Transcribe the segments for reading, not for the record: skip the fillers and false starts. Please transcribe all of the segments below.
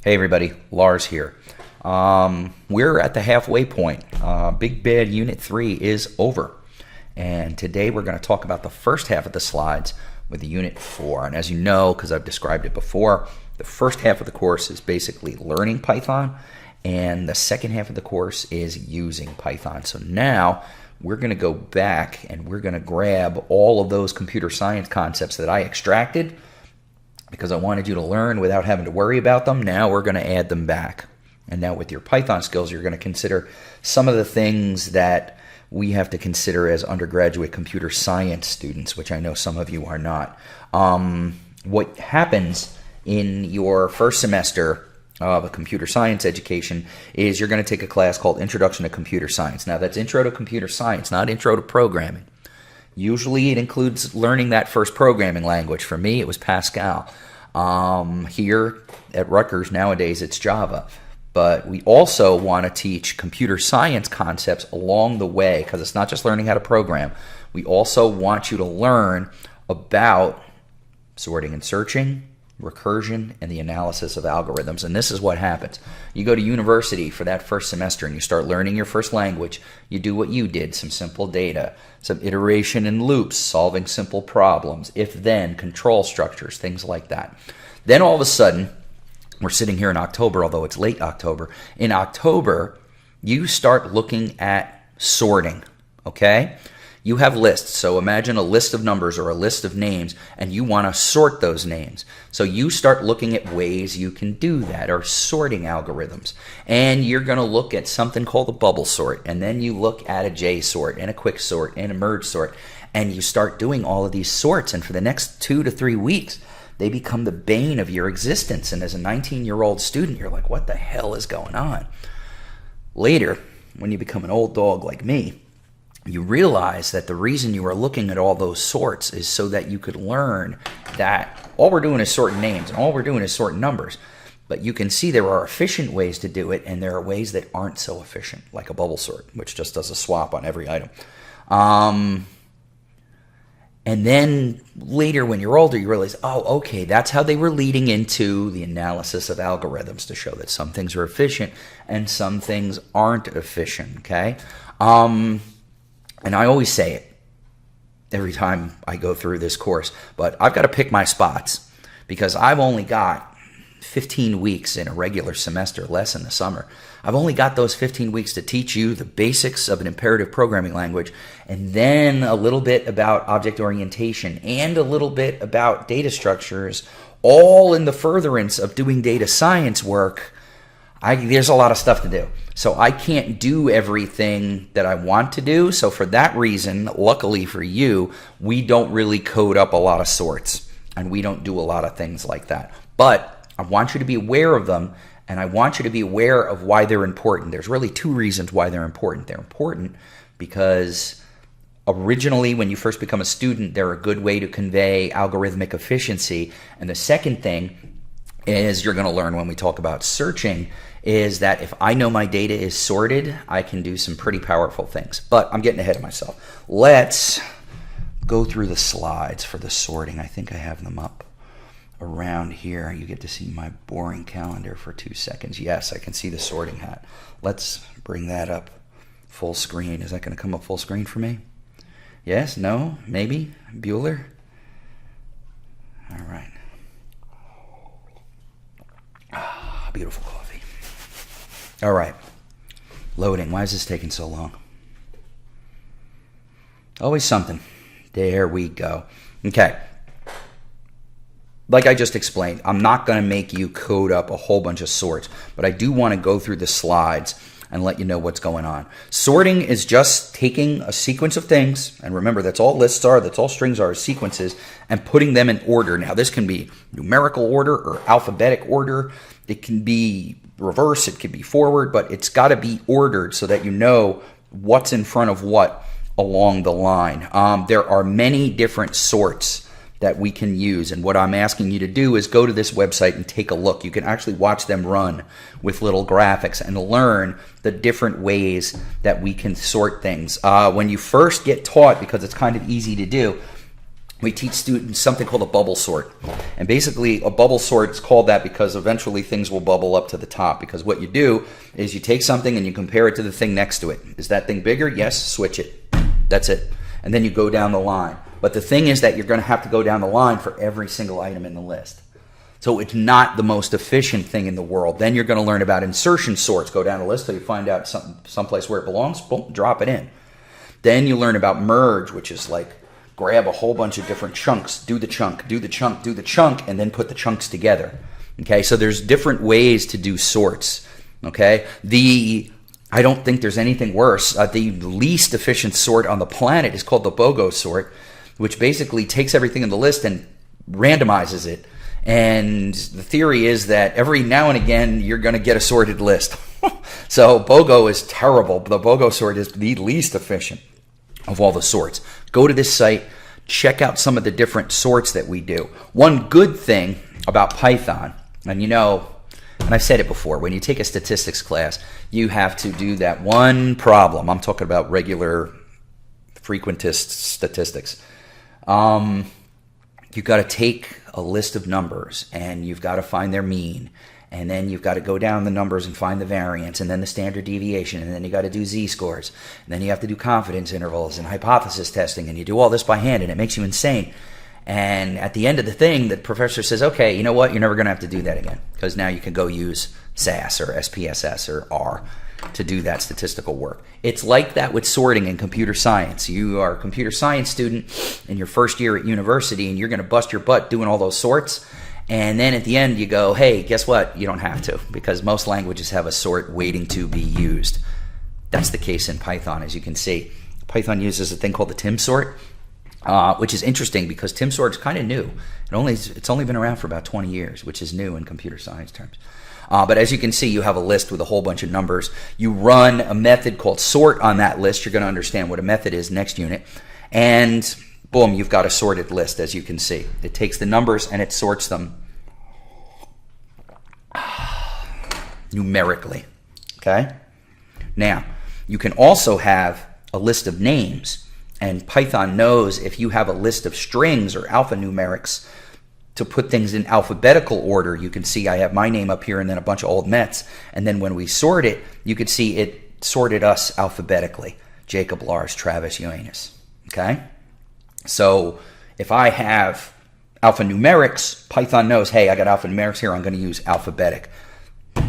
Hey everybody, Lars here. We're at the halfway point. Big Bad Unit 3 is over. And today we're going to talk about the first half of the slides with Unit 4. And as you know, because I've described it before, the first half of the course is basically learning Python, and the second half of the course is using Python. So now we're going to go back and we're going to grab all of those computer science concepts that I extracted because I wanted you to learn without having to worry about them. Now we're going to add them back. And now with your Python skills, you're going to consider some of the things that we have to consider as undergraduate computer science students, which I know some of you are not. What happens in your first semester of a computer science education is you're going to take a class called Introduction to Computer Science. Now that's Intro to Computer Science, not Intro to Programming. Usually it includes learning that first programming language. For me, it was Pascal. Here at Rutgers, nowadays, it's Java. But we also want to teach computer science concepts along the way because it's not just learning how to program. We also want you to learn about sorting and searching, recursion, and the analysis of algorithms. And this is what happens. You go to university for that first semester and you start learning your first language. You do what you did, some simple data, some iteration and loops, solving simple problems, if-then, control structures, things like that. Then all of a sudden, we're sitting here in October, although it's late October. In October, you start looking at sorting, okay? You have lists, so imagine a list of numbers or a list of names, and you want to sort those names. So you start looking at ways you can do that, or sorting algorithms. And you're going to look at something called a bubble sort, and then you look at a J sort, and a quick sort, and a merge sort, and you start doing all of these sorts, and for the next 2 to 3 weeks, they become the bane of your existence. And as a 19-year-old student, you're like, what the hell is going on? Later, when you become an old dog like me, you realize that the reason you are looking at all those sorts is so that you could learn that all we're doing is sorting names and all we're doing is sorting numbers. But you can see there are efficient ways to do it, and there are ways that aren't so efficient, like a bubble sort, which just does a swap on every item. And then later when you're older, you realize, oh, okay, that's how they were leading into the analysis of algorithms to show that some things are efficient and some things aren't efficient, okay? And I always say it every time I go through this course, but I've got to pick my spots because I've only got 15 weeks in a regular semester, less in the summer. I've only got those 15 weeks to teach you the basics of an imperative programming language, and then a little bit about object orientation and a little bit about data structures, all in the furtherance of doing data science work. There's a lot of stuff to do. So I can't do everything that I want to do. So for that reason, luckily for you, we don't really code up a lot of sorts, and we don't do a lot of things like that. But I want you to be aware of them, and I want you to be aware of why they're important. There's really 2 reasons why they're important. They're important because originally, when you first become a student, they're a good way to convey algorithmic efficiency. And the second thing is you're going to learn when we talk about searching is that if I know my data is sorted, I can do some pretty powerful things. But I'm getting ahead of myself. Let's go through the slides for the sorting. I think I have them up around here. You get to see my boring calendar for 2 seconds. Yes, I can see the sorting hat. Let's bring that up full screen. Is that going to come up full screen for me? Yes? No? Maybe? Bueller? All right. Beautiful coffee. All right. Loading. Why is this taking so long? Always something. There we go. Okay. Like I just explained, I'm not going to make you code up a whole bunch of sorts, but I do want to go through the slides and let you know what's going on. Sorting is just taking a sequence of things, and remember, that's all lists are, that's all strings are, sequences, and putting them in order. Now, this can be numerical order or alphabetic order. It can be reverse, it can be forward, but it's got to be ordered so that you know what's in front of what along the line. There are many different sorts that we can use, and what I'm asking you to do is go to this website and take a look. You can actually watch them run with little graphics and learn the different ways that we can sort things. When you first get taught, because it's kind of easy to do, we teach students something called a bubble sort. And basically a bubble sort is called that because eventually things will bubble up to the top, because what you do is you take something and you compare it to the thing next to it. Is that thing bigger? Yes, switch it. That's it. And then you go down the line. But the thing is that you're going to have to go down the line for every single item in the list. So it's not the most efficient thing in the world. Then you're going to learn about insertion sorts. Go down the list till you find out someplace where it belongs, boom, drop it in. Then you learn about merge, which is like grab a whole bunch of different chunks, do the chunk, do the chunk, do the chunk, and then put the chunks together. Okay, so there's different ways to do sorts. Okay, I don't think there's anything worse. The least efficient sort on the planet is called the BOGO sort, which basically takes everything in the list and randomizes it. And the theory is that every now and again you're going to get a sorted list. So BOGO is terrible. The BOGO sort is the least efficient of all the sorts. Go to this site, check out some of the different sorts that we do. One good thing about Python, and and I've said it before, when you take a statistics class, you have to do that one problem. I'm talking about regular frequentist statistics. You've got to take a list of numbers and you've got to find their mean. And then you've got to go down the numbers and find the variance, and then the standard deviation, and then you got to do z-scores, and then you have to do confidence intervals and hypothesis testing, and you do all this by hand, and it makes you insane. And at the end of the thing, the professor says, okay, you know what, you're never going to have to do that again, because now you can go use SAS or SPSS or R to do that statistical work. It's like that with sorting in computer science. You are a computer science student in your first year at university, and you're going to bust your butt doing all those sorts. And then at the end you go, hey, guess what? You don't have to, because most languages have a sort waiting to be used. That's the case in Python, as you can see. Python uses a thing called the TIM sort, which is interesting because TIM sort is kind of new. It's only been around for about 20 years, which is new in computer science terms. But as you can see, you have a list with a whole bunch of numbers. You run a method called sort on that list. You're going to understand what a method is next unit. And boom, you've got a sorted list, as you can see. It takes the numbers and it sorts them numerically. Okay? Now, you can also have a list of names, and Python knows if you have a list of strings or alphanumerics to put things in alphabetical order. You can see I have my name up here and then a bunch of old Mets, and then when we sort it, you could see it sorted us alphabetically. Jacob, Lars, Travis, Ioannis. Okay? So if I have alphanumerics, Python knows, hey, I got alphanumerics here, I'm going to use alphabetic.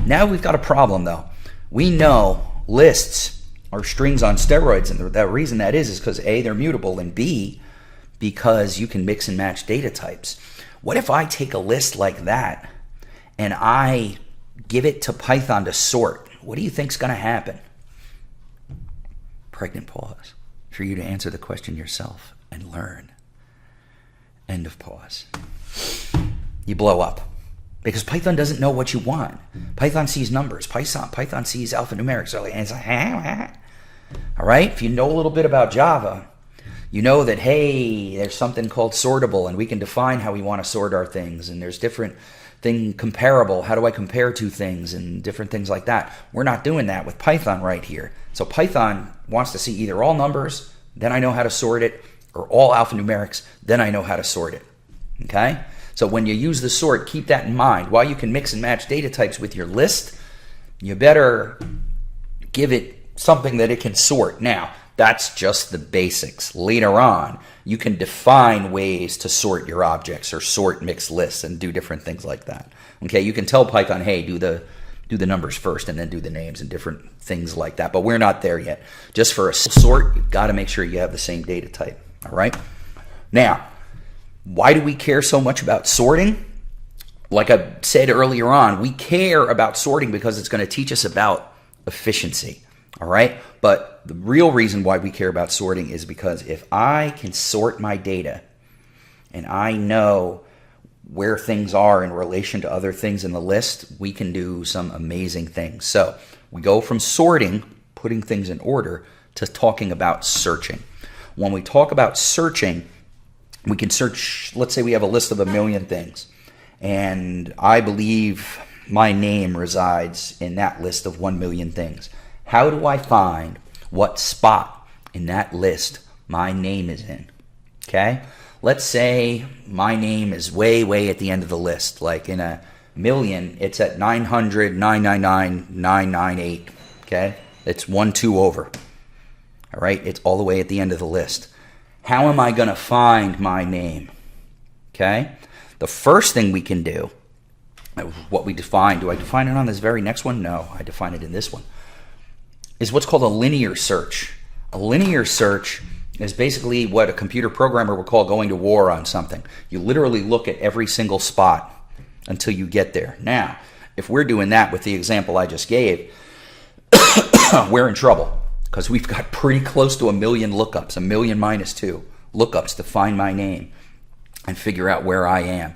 Now we've got a problem, though. We know lists are strings on steroids, and the reason that is because A, they're mutable, and B, because you can mix and match data types. What if I take a list like that and I give it to Python to sort? What do you think's going to happen? Pregnant pause for you to answer the question yourself and learn. End of pause. You blow up because Python doesn't know what you want. Python sees numbers. Python sees alphanumerics. And it's like, all right? If you know a little bit about Java, you know that, hey, there's something called sortable, and we can define how we want to sort our things, and there's different thing comparable. How do I compare two things and different things like that? We're not doing that with Python right here. So Python wants to see either all numbers, then I know how to sort it, or all alphanumerics, then I know how to sort it. Okay? So when you use the sort, keep that in mind. While you can mix and match data types with your list, you better give it something that it can sort. Now, that's just the basics. Later on, you can define ways to sort your objects or sort mixed lists and do different things like that. Okay, you can tell Python, hey, do the numbers first and then do the names and different things like that. But we're not there yet. Just for a sort, you've got to make sure you have the same data type. All right? Now, why do we care so much about sorting? Like I said earlier on, we care about sorting because it's going to teach us about efficiency. All right? But the real reason why we care about sorting is because if I can sort my data and I know where things are in relation to other things in the list, we can do some amazing things. So we go from sorting, putting things in order, to talking about searching. When we talk about searching, we can search, let's say we have a list of 1 million things, and I believe my name resides in that list of 1 million things. How do I find what spot in that list my name is in? Okay? Let's say my name is way, way at the end of the list. Like in a million, it's at 900, 999, 998. Okay? It's 1, 2 over. All right? It's all the way at the end of the list. How am I going to find my name? Okay? The first thing we can do, what we define, do I define it on this very next one? No, I define it in this one, is what's called a linear search. A linear search is basically what a computer programmer would call going to war on something. You literally look at every single spot until you get there. Now, if we're doing that with the example I just gave, we're in trouble because we've got pretty close to 1 million lookups, 1 million minus 2 lookups to find my name and figure out where I am.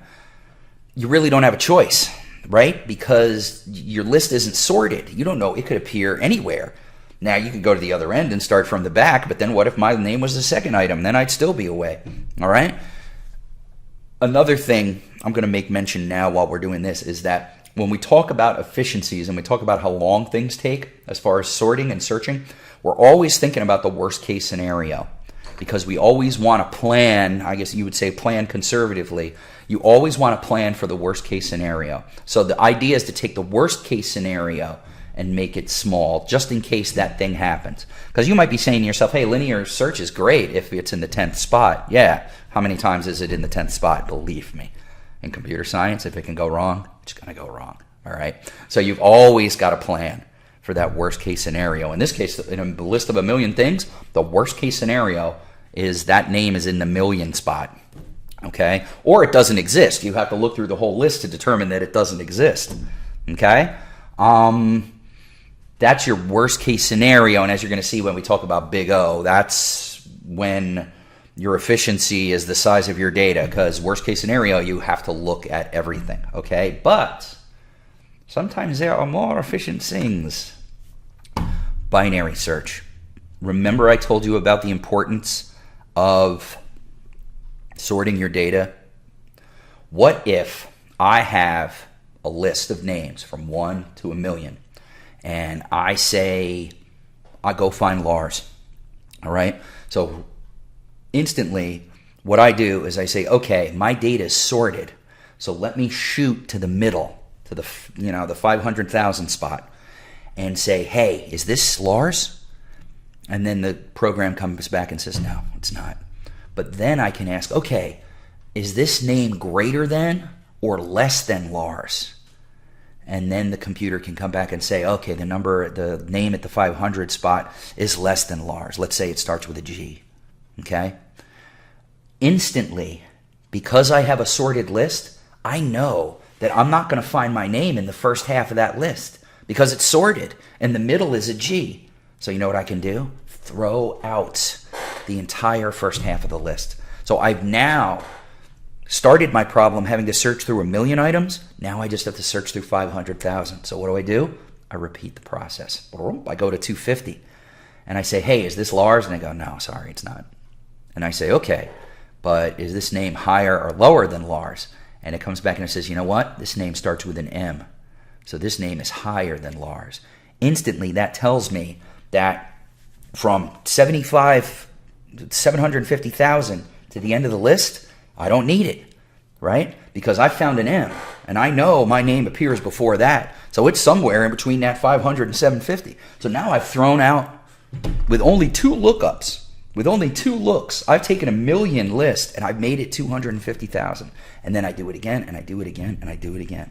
You really don't have a choice, right? Because your list isn't sorted. You don't know. It could appear anywhere. Now, you could go to the other end and start from the back, but then what if my name was the second item? Then I'd still be away, all right? Another thing I'm going to make mention now while we're doing this is that when we talk about efficiencies and we talk about how long things take as far as sorting and searching, we're always thinking about the worst case scenario because we always want to plan, I guess you would say plan conservatively. You always want to plan for the worst case scenario. So the idea is to take the worst case scenario and make it small just in case that thing happens. Because you might be saying to yourself, hey, linear search is great if it's in the 10th spot. Yeah, how many times is it in the 10th spot? Believe me. In computer science, if it can go wrong, it's going to go wrong. All right? So you've always got a plan for that worst case scenario. In this case, in a list of 1 million things, the worst case scenario is that name is in the 1 million spot. Okay? Or it doesn't exist. You have to look through the whole list to determine that it doesn't exist. Okay? That's your worst case scenario, and as you're going to see when we talk about big O, that's when your efficiency is the size of your data, because worst case scenario, you have to look at everything, okay? But sometimes there are more efficient things. Binary search. Remember I told you about the importance of sorting your data? What if I have a list of names from 1 to 1 million? And I say, I go find Lars, all right? So instantly, what I do is I say, okay, my data is sorted, so let me shoot to the middle, to the 500,000 spot, and say, hey, is this Lars? And then the program comes back and says, no, it's not. But then I can ask, okay, is this name greater than or less than Lars? And then the computer can come back and say, okay, the name at the 500 spot is less than Lars. Let's say it starts with a G, okay? Instantly, because I have a sorted list, I know that I'm not going to find my name in the first half of that list because it's sorted, and the middle is a G. So you know what I can do? Throw out the entire first half of the list. So I've now started my problem having to search through 1 million items. Now I just have to search through 500,000. So what do? I repeat the process. I go to 250 and I say, hey, is this Lars? And they go, no, sorry, it's not. And I say, okay, but is this name higher or lower than Lars? And it comes back and it says, you know what? This name starts with an M. So this name is higher than Lars. Instantly, that tells me that from 750,000 to the end of the list, I don't need it, right? Because I found an M, and I know my name appears before that. So it's somewhere in between that 500 and 750. So now I've thrown out, with only 2 lookups, with only 2 looks, I've taken 1 million list, and I've made it 250,000. And then I do it again, and I do it again, and I do it again,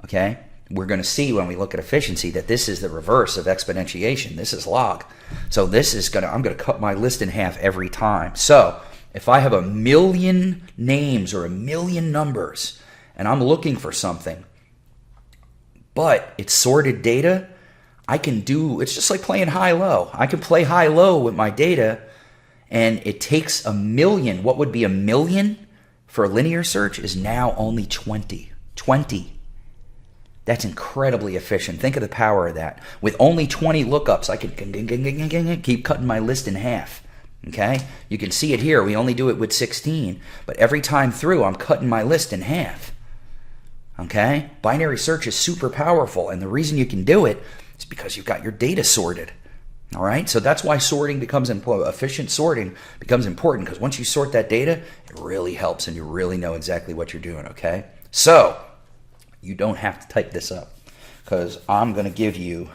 okay? We're going to see when we look at efficiency that this is the reverse of exponentiation. This is log. So this is I'm going to cut my list in half every time. So if I have 1 million names or 1 million numbers and I'm looking for something, but it's sorted data, it's just like playing high-low. I can play high-low with my data, and it takes 1 million. What would be 1 million for a linear search is now only 20. 20. That's incredibly efficient. Think of the power of that. With only 20 lookups, I can keep cutting my list in half. Okay? You can see it here. We only do it with 16. But every time through, I'm cutting my list in half. Okay? Binary search is super powerful. And the reason you can do it is because you've got your data sorted. All right, so that's why sorting becomes important. Efficient sorting becomes important, because once you sort that data, it really helps and you really know exactly what you're doing, okay? So you don't have to type this up, because I'm going to give you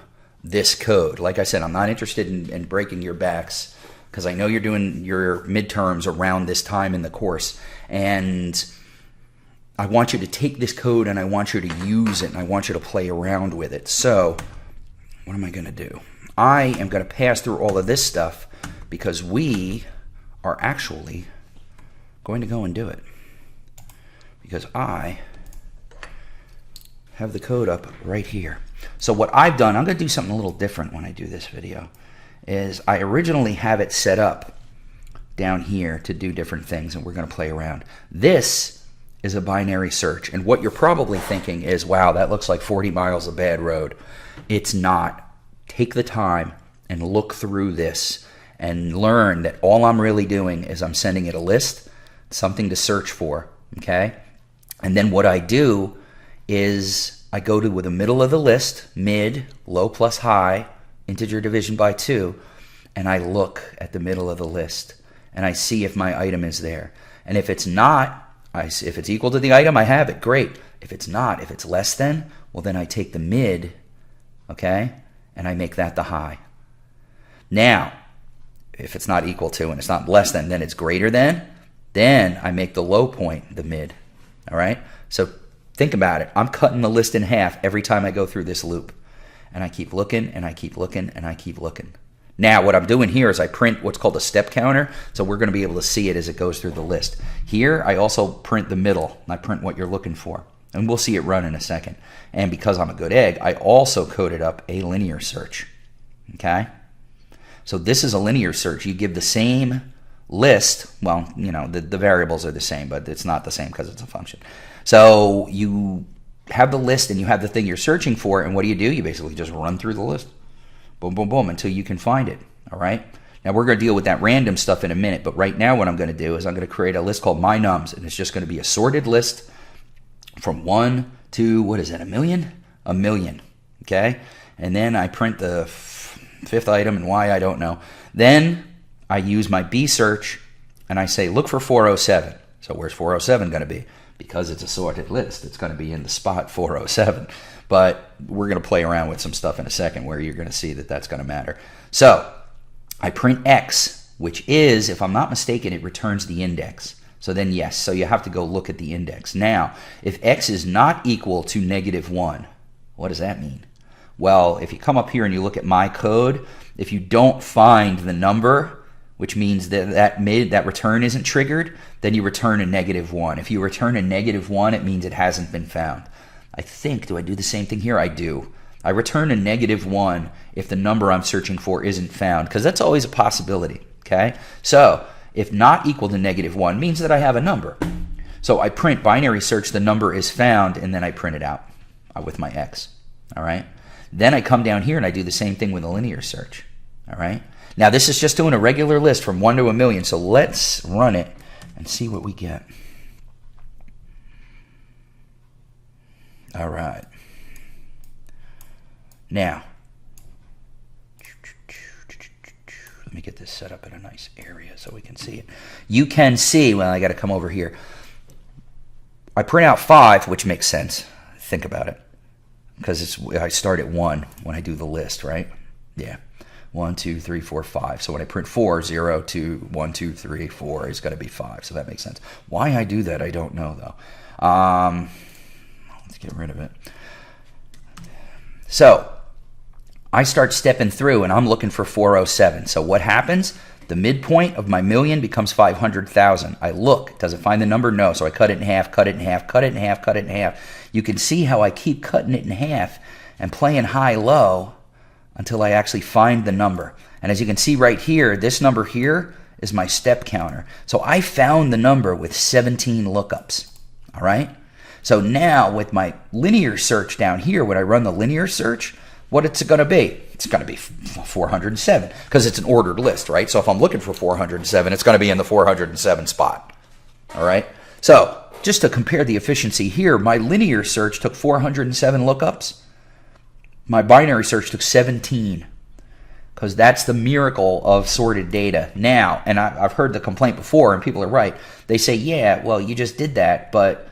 this code. Like I said, I'm not interested in breaking your backs, because I know you're doing your midterms around this time in the course, and I want you to take this code and I want you to use it and I want you to play around with it. So what am I going to do? I am going to pass through all of this stuff because we are actually going to go and do it, because I have the code up right here. So what I've done, I'm going to do something a little different when I do this video, is I originally have it set up down here to do different things, and we're going to play around. This is a binary search, and what you're probably thinking is, wow, that looks like 40 miles of bad road. It's not. Take the time and look through this and learn that all I'm really doing is I'm sending it a list, something to search for, okay? And then what I do is I go to the middle of the list, mid, low plus high, integer division by 2, and I look at the middle of the list and I see if my item is there. And if it's not, if it's equal to the item, I have it, great. If it's not, if it's less than, well then I take the mid, okay, and I make that the high. Now, if it's not equal to and it's not less than, then it's greater than, then I make the low point the mid, all right? So think about it. I'm cutting the list in half every time I go through this loop. And I keep looking, and I keep looking, and I keep looking. Now, what I'm doing here is I print what's called a step counter, so we're going to be able to see it as it goes through the list. Here, I also print the middle, and I print what you're looking for. And we'll see it run in a second. And because I'm a good egg, I also coded up a linear search, okay? So this is a linear search. You give the same list. Well, you know, the variables are the same, but it's not the same because it's a function. So you have the list and you have the thing you're searching for, and what do? You basically just run through the list. Boom, boom, boom, until you can find it, all right? Now, we're going to deal with that random stuff in a minute, but right now what I'm going to do is I'm going to create a list called my nums, and it's just going to be a sorted list from 1 to, what is it, a million? A million, okay? And then I print the fifth item, and why, I don't know. Then I use my B search, and I say, look for 407. So where's 407 going to be? Because it's a sorted list, it's going to be in the spot 407. But we're going to play around with some stuff in a second where you're going to see that that's going to matter. So I print X, which is, if I'm not mistaken, it returns the index. So then yes, so you have to go look at the index. Now, if X is not equal to -1, what does that mean? Well, if you come up here and you look at my code, if you don't find the number, which means that that return isn't triggered, then you return a -1. If you return a -1, it means it hasn't been found. I think, do I do the same thing here? I do. I return a -1 if the number I'm searching for isn't found, because that's always a possibility, okay? So if not equal to -1 means that I have a number. So I print binary search, the number is found, and then I print it out with my X, all right? Then I come down here and I do the same thing with a linear search, all right? Now this is just doing a regular list from 1 to a million, so let's run it and see what we get. All right. Now, let me get this set up in a nice area so we can see it. You can see, well, I got to come over here. I print out 5, which makes sense. Think about it. Because I start at 1 when I do the list, right? Yeah. 1, 2, 3, 4, 5. So when I print 4, 0, 2, 1, 2, 3, 4, it's got to be 5. So that makes sense. Why I do that, I don't know, though. Let's get rid of it. So I start stepping through and I'm looking for 407. So what happens? The midpoint of my million becomes 500,000. I look. Does it find the number? No. So I cut it in half, cut it in half, cut it in half, cut it in half. You can see how I keep cutting it in half and playing high-low until I actually find the number. And as you can see right here, this number here is my step counter. So I found the number with 17 lookups. All right? So now with my linear search down here, when I run the linear search, what it's going to be? It's going to be 407 because it's an ordered list, right? So if I'm looking for 407, it's going to be in the 407 spot. All right? So just to compare the efficiency here, my linear search took 407 lookups. My binary search took 17. because that's the miracle of sorted data. Now, and I've heard the complaint before, and people are right. They say, yeah, well, you just did that, but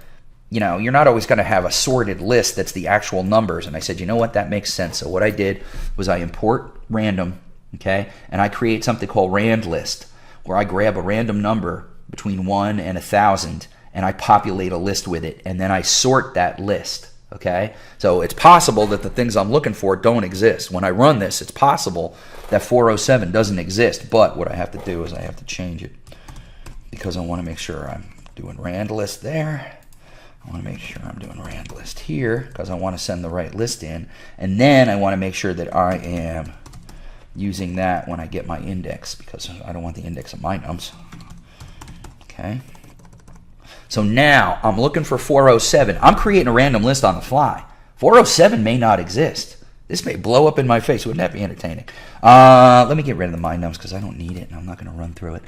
you're not always going to have a sorted list that's the actual numbers. And I said, you know what, that makes sense. So what I did was I import random, okay, and I create something called rand list, where I grab a random number between 1 and 1,000, and I populate a list with it, and then I sort that list. Okay, so it's possible that the things I'm looking for don't exist. When I run this, it's possible that 407 doesn't exist, but what I have to do is I have to change it because I want to make sure I'm doing rand list there. I want to make sure I'm doing rand list here because I want to send the right list in, and then I want to make sure that I am using that when I get my index because I don't want the index of my nums. Okay. So now I'm looking for 407. I'm creating a random list on the fly. 407 may not exist. This may blow up in my face. Wouldn't that be entertaining? Let me get rid of the mind nums because I don't need it and I'm not going to run through it.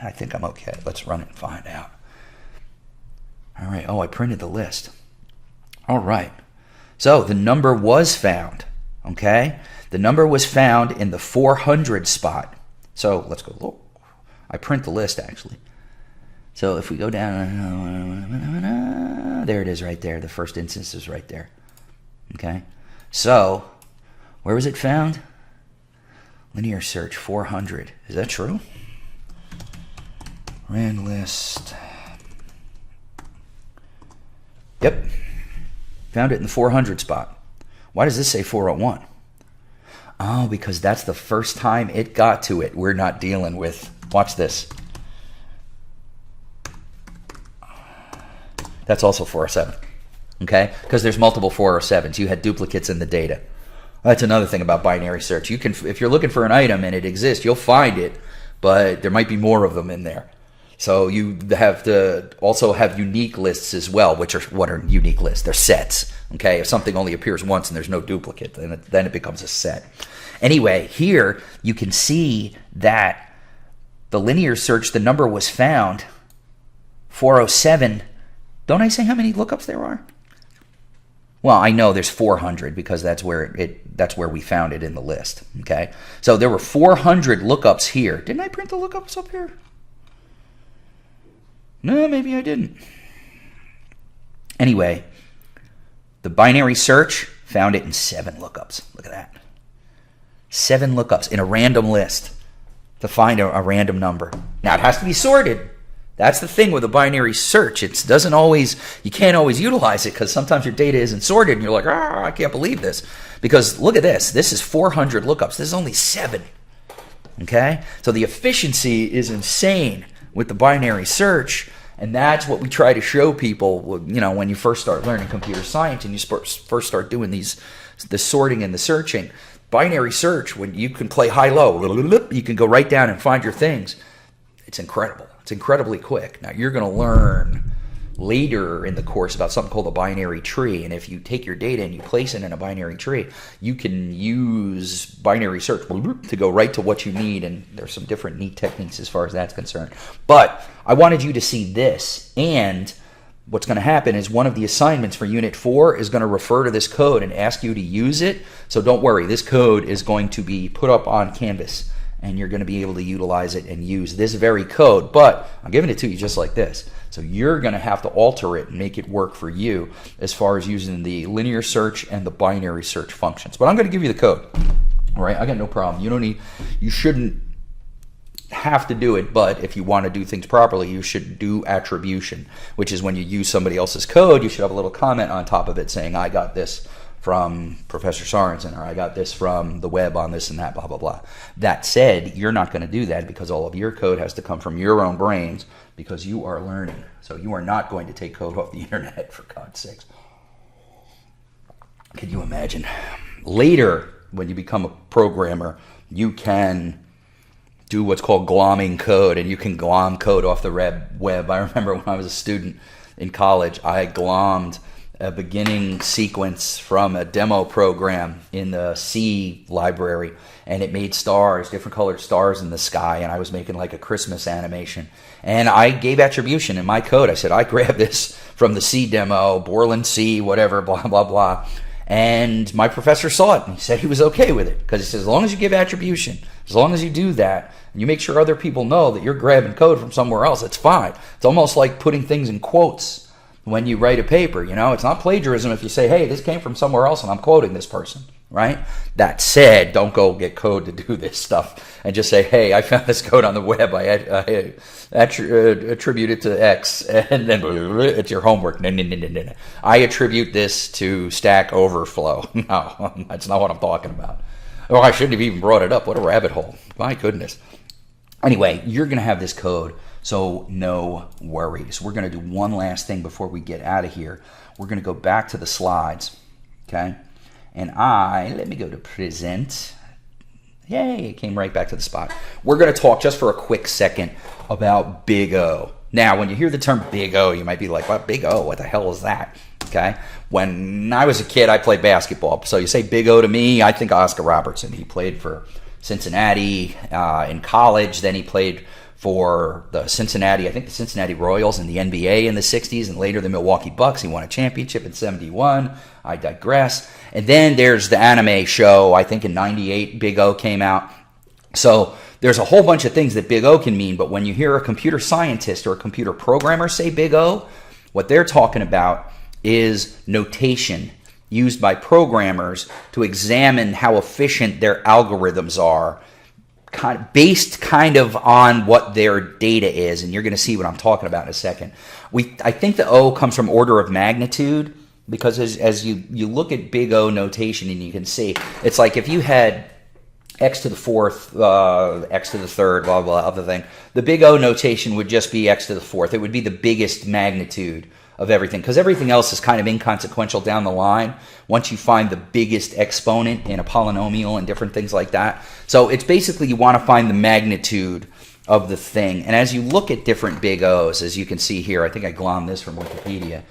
I think I'm okay. Let's run it and find out. All right. Oh, I printed the list. All right. So the number was found. Okay. The number was found in the 400 spot. So let's go look. I print the list actually. So if we go down, there it is right there. The first instance is right there. Okay. So where was it found? Linear search 400. Is that true? Rand list. Yep. Found it in the 400 spot. Why does this say 401? Oh, because that's the first time it got to it. We're not dealing with, watch this. That's also 407, okay? Because there's multiple 407s. You had duplicates in the data. That's another thing about binary search. You can, if you're looking for an item and it exists, you'll find it, but there might be more of them in there. So you have to also have unique lists as well, which are, what are unique lists? They're sets, okay? If something only appears once and there's no duplicate, then it becomes a set. Anyway, here you can see that the linear search, the number was found, 407. Don't I say how many lookups there are? Well, I know there's 400 because that's where we found it in the list, okay? So there were 400 lookups here. Didn't I print the lookups up here? No, maybe I didn't. Anyway, the binary search found it in 7 lookups. Look at that. 7 lookups in a random list to find a random number. Now, it has to be sorted. That's the thing with a binary search. It doesn't always, you can't always utilize it because sometimes your data isn't sorted and you're like, I can't believe this. Because look at this. This is 400 lookups. This is only 7. Okay? So the efficiency is insane with the binary search. And that's what we try to show people, when you first start learning computer science and you first start doing the sorting and the searching. Binary search, when you can play high-low, you can go right down and find your things. It's incredible. It's incredibly quick. Now, you're going to learn later in the course about something called a binary tree. And if you take your data and you place it in a binary tree, you can use binary search to go right to what you need. And there's some different neat techniques as far as that's concerned. But I wanted you to see this. And what's going to happen is one of the assignments for Unit 4 is going to refer to this code and ask you to use it. So don't worry, this code is going to be put up on Canvas. And you're going to be able to utilize it and use this very code. But I'm giving it to you just like this. So you're going to have to alter it and make it work for you as far as using the linear search and the binary search functions. But I'm going to give you the code. All right, I got no problem. You shouldn't have to do it, but if you want to do things properly, you should do attribution, which is when you use somebody else's code, you should have a little comment on top of it saying, I got this from Professor Sorensen, or I got this from the web on this and that, blah, blah, blah. That said, you're not going to do that because all of your code has to come from your own brains because you are learning. So you are not going to take code off the internet, for God's sakes. Can you imagine? Later, when you become a programmer, you can do what's called glomming code, and you can glom code off the web. I remember when I was a student in college, I glommed a beginning sequence from a demo program in the C library, and it made stars, different colored stars in the sky, and I was making like a Christmas animation. And I gave attribution in my code. I said, I grabbed this from the C demo, Borland C, whatever, blah, blah, blah. And my professor saw it and he said he was okay with it because he says as long as you give attribution, as long as you do that, and you make sure other people know that you're grabbing code from somewhere else, it's fine. It's almost like putting things in quotes when you write a paper. It's not plagiarism if you say, hey, this came from somewhere else and I'm quoting this person, right? That said, don't go get code to do this stuff and just say, hey, I found this code on the web. I attribute it to X, and then it's your homework. No. I attribute this to Stack Overflow. No, that's not what I'm talking about. Oh, I shouldn't have even brought it up. What a rabbit hole. My goodness. Anyway, you're going to have this code, so no worries. We're going to do one last thing before we get out of here. We're going to go back to the slides, okay? And let me go to present. Yay, it came right back to the spot. We're going to talk just for a quick second about Big O. Now, when you hear the term Big O, you might be like, what, Big O? What the hell is that? Okay? When I was a kid, I played basketball. So you say Big O to me, I think Oscar Robertson. He played for Cincinnati in college. Then he played for the Cincinnati Royals in the NBA in the 60s, and later the Milwaukee Bucks. He won a championship in 71. I digress. And then there's the anime show. I think in 98, Big O came out. So there's a whole bunch of things that Big O can mean, but when you hear a computer scientist or a computer programmer say Big O, what they're talking about is notation used by programmers to examine how efficient their algorithms are, based kind of on what their data is, and you're going to see what I'm talking about in a second. I think the O comes from order of magnitude, because as you look at Big O notation, and you can see, it's like if you had x to the fourth, x to the third, blah, blah, other thing. The Big O notation would just be x to the fourth. It would be the biggest magnitude of everything, because everything else is kind of inconsequential down the line once you find the biggest exponent in a polynomial and different things like that. So it's basically you want to find the magnitude of the thing. And as you look at different Big O's, as you can see here, I think I glommed this from Wikipedia,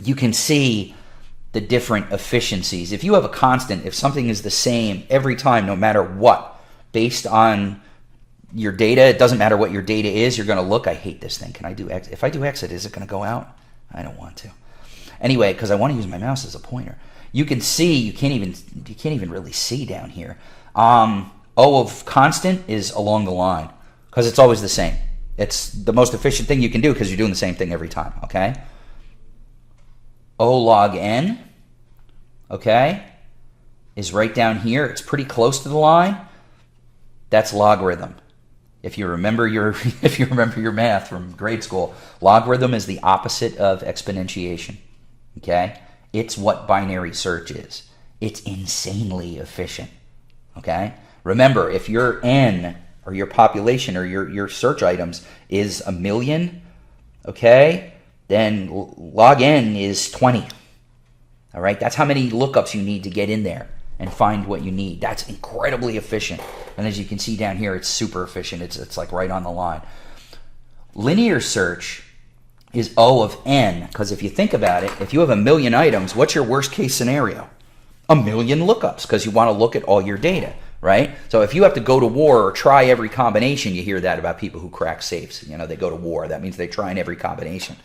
you can see the different efficiencies. If you have a constant, if something is the same every time, no matter what, based on your data, it doesn't matter what your data is, you're going to look, I hate this thing. Can I do X? If I do exit, is it going to go out? I don't want to. Anyway, because I want to use my mouse as a pointer. You can see, you can't even really see down here. O of constant is along the line, because it's always the same. It's the most efficient thing you can do because you're doing the same thing every time, okay? O log n, okay, is right down here. It's pretty close to the line. That's logarithm. If you remember your math from grade school, logarithm is the opposite of exponentiation. Okay? It's what binary search is. It's insanely efficient. Okay? Remember, if your n, or your population, or your search items is 1 million, okay, then log n is 20. All right? That's how many lookups you need to get in there and find what you need. That's incredibly efficient. And as you can see down here, it's super efficient. It's like right on the line. Linear search is O of n, because if you think about it, if you have 1 million items, what's your worst case scenario? 1 million lookups, because you want to look at all your data, right? So if you have to go to war or try every combination, you hear that about people who crack safes. They go to war. That means they try in every combination.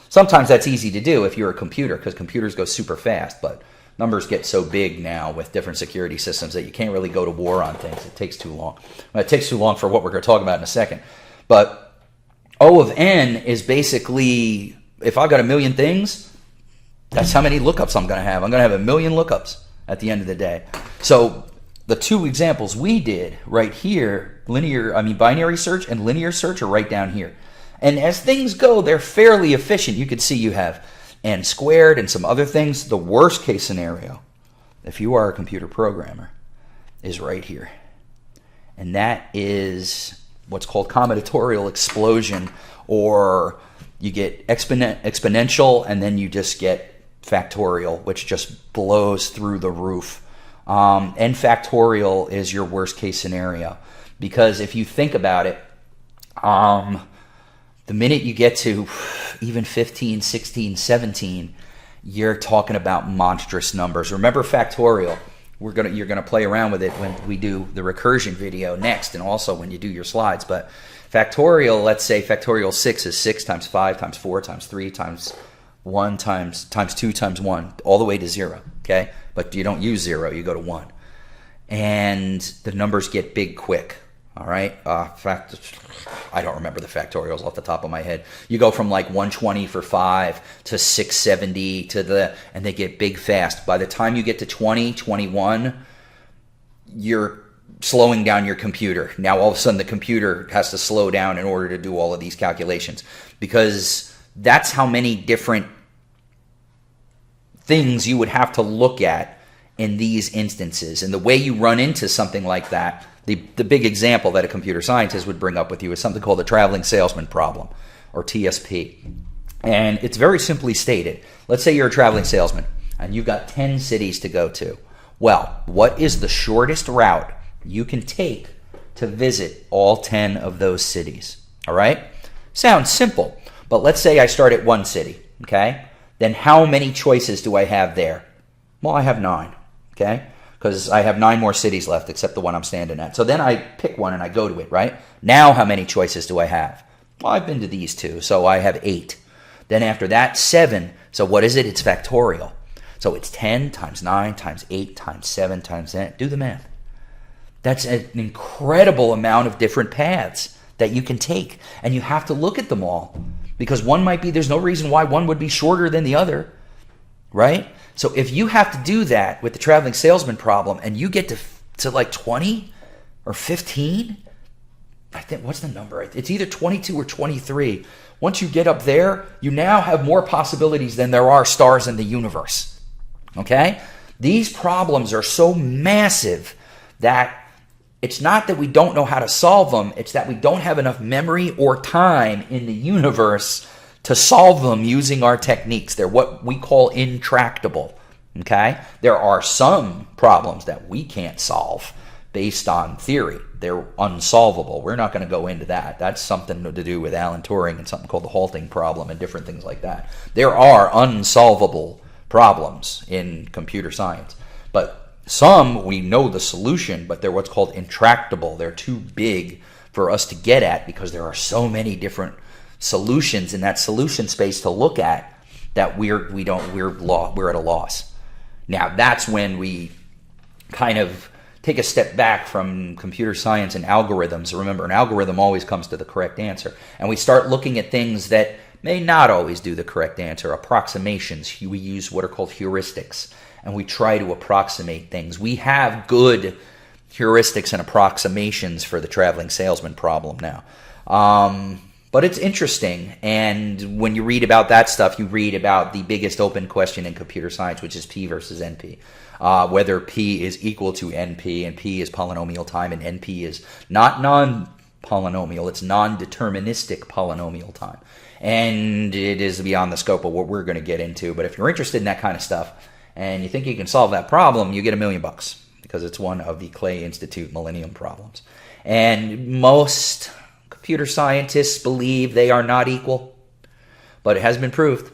Sometimes that's easy to do if you're a computer, because computers go super fast, but numbers get so big now with different security systems that you can't really go to war on things. It takes too long. Well, it takes too long for what we're going to talk about in a second. But O of n is basically, if I've got 1 million things, that's how many lookups I'm going to have. I'm going to have 1 million lookups at the end of the day. So the two examples we did right here, binary search and linear search, are right down here. And as things go, they're fairly efficient. You can see you have n squared and some other things. The worst case scenario, if you are a computer programmer, is right here. And that is what's called combinatorial explosion, or you get exponential and then you just get factorial, which just blows through the roof. N factorial is your worst case scenario, because if you think about it, the minute you get to even 15, 16, 17, you're talking about monstrous numbers. Remember factorial. You're gonna play around with it when we do the recursion video next, and also when you do your slides. But factorial, let's say factorial 6 is 6 times 5 times 4 times 3 times 1 times 2 times 1, all the way to 0, okay? But you don't use 0, you go to 1. And the numbers get big quick, all right? I don't remember the factorials off the top of my head. You go from like 120 for 5 to 670 and they get big fast. By the time you get to 20, 21, you're slowing down your computer. Now all of a sudden the computer has to slow down in order to do all of these calculations, because that's how many different things you would have to look at in these instances. And the way you run into something like that, the big example that a computer scientist would bring up with you is something called the traveling salesman problem, or TSP. And it's very simply stated. Let's say you're a traveling salesman and you've got 10 cities to go to. Well, what is the shortest route you can take to visit all 10 of those cities? All right? Sounds simple, but let's say I start at one city, okay? Then how many choices do I have there? Well, I have 9, okay? Because I have 9 more cities left except the one I'm standing at. So then I pick one and I go to it, right? Now how many choices do I have? Well, I've been to these 2, so I have 8. Then after that, 7. So what is it? It's factorial. So it's 10 times 9 times 8 times 7 times 10. Do the math. That's an incredible amount of different paths that you can take. And you have to look at them all, because one might be, there's no reason why one would be shorter than the other, right? So if you have to do that with the traveling salesman problem and you get to like 20 or 15, I think, what's the number? It's either 22 or 23. Once you get up there, you now have more possibilities than there are stars in the universe. Okay? These problems are so massive that it's not that we don't know how to solve them, it's that we don't have enough memory or time in the universe to solve them using our techniques. They're what we call intractable. Okay? There are some problems that we can't solve based on theory. They're unsolvable. We're not going to go into that. That's something to do with Alan Turing and something called the halting problem and different things like that. There are unsolvable problems in computer science. But some, we know the solution, but they're what's called intractable. They're too big for us to get at because there are so many different solutions in that solution space to look at that we're at a loss. Now that's when we kind of take a step back from computer science and algorithms. Remember, an algorithm always comes to the correct answer. And we start looking at things that may not always do the correct answer, approximations. We use what are called heuristics, and we try to approximate things. We have good heuristics and approximations for the traveling salesman problem now. But it's interesting, and when you read about that stuff, you read about the biggest open question in computer science, which is P versus NP. Whether P is equal to NP, and P is polynomial time, and NP is not non-polynomial, it's non-deterministic polynomial time. And it is beyond the scope of what we're going to get into. But if you're interested in that kind of stuff, and you think you can solve that problem, you get $1 million, because it's one of the Clay Institute Millennium Problems. And most computer scientists believe they are not equal, but it has been proved.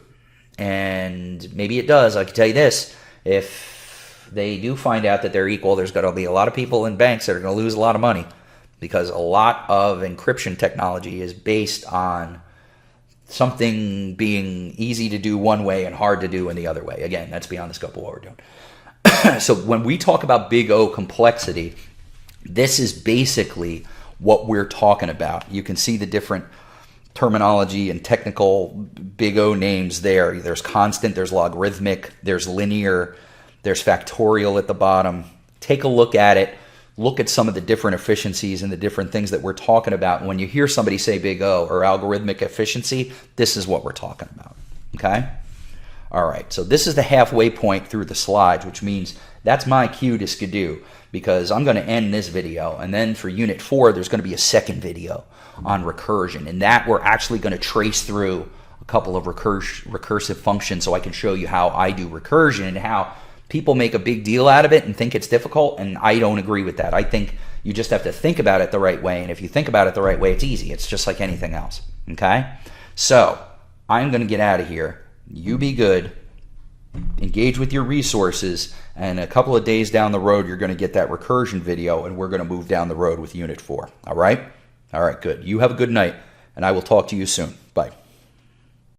And maybe it does. I can tell you this, if they do find out that they're equal, there's going to be a lot of people in banks that are going to lose a lot of money, because a lot of encryption technology is based on something being easy to do one way and hard to do in the other way. Again, that's beyond the scope of what we're doing. So when we talk about big O complexity, this is basically what we're talking about. You can see the different terminology and technical big O names there. There's constant, there's logarithmic, there's linear, there's factorial at the bottom. Take a look at it. Look at some of the different efficiencies and the different things that we're talking about. When you hear somebody say big O or algorithmic efficiency, this is what we're talking about. Okay? All right, so this is the halfway point through the slides, which means that's my cue to skidoo, because I'm going to end this video, and then for Unit 4, there's going to be a second video on recursion, and that we're actually going to trace through a couple of recursive functions so I can show you how I do recursion and how people make a big deal out of it and think it's difficult, and I don't agree with that. I think you just have to think about it the right way, and if you think about it the right way, it's easy. It's just like anything else, okay? So I'm going to get out of here. You be good. Engage with your resources, and a couple of days down the road, you're going to get that recursion video, and we're going to move down the road with Unit 4, all right? All right, good. You have a good night, and I will talk to you soon. Bye.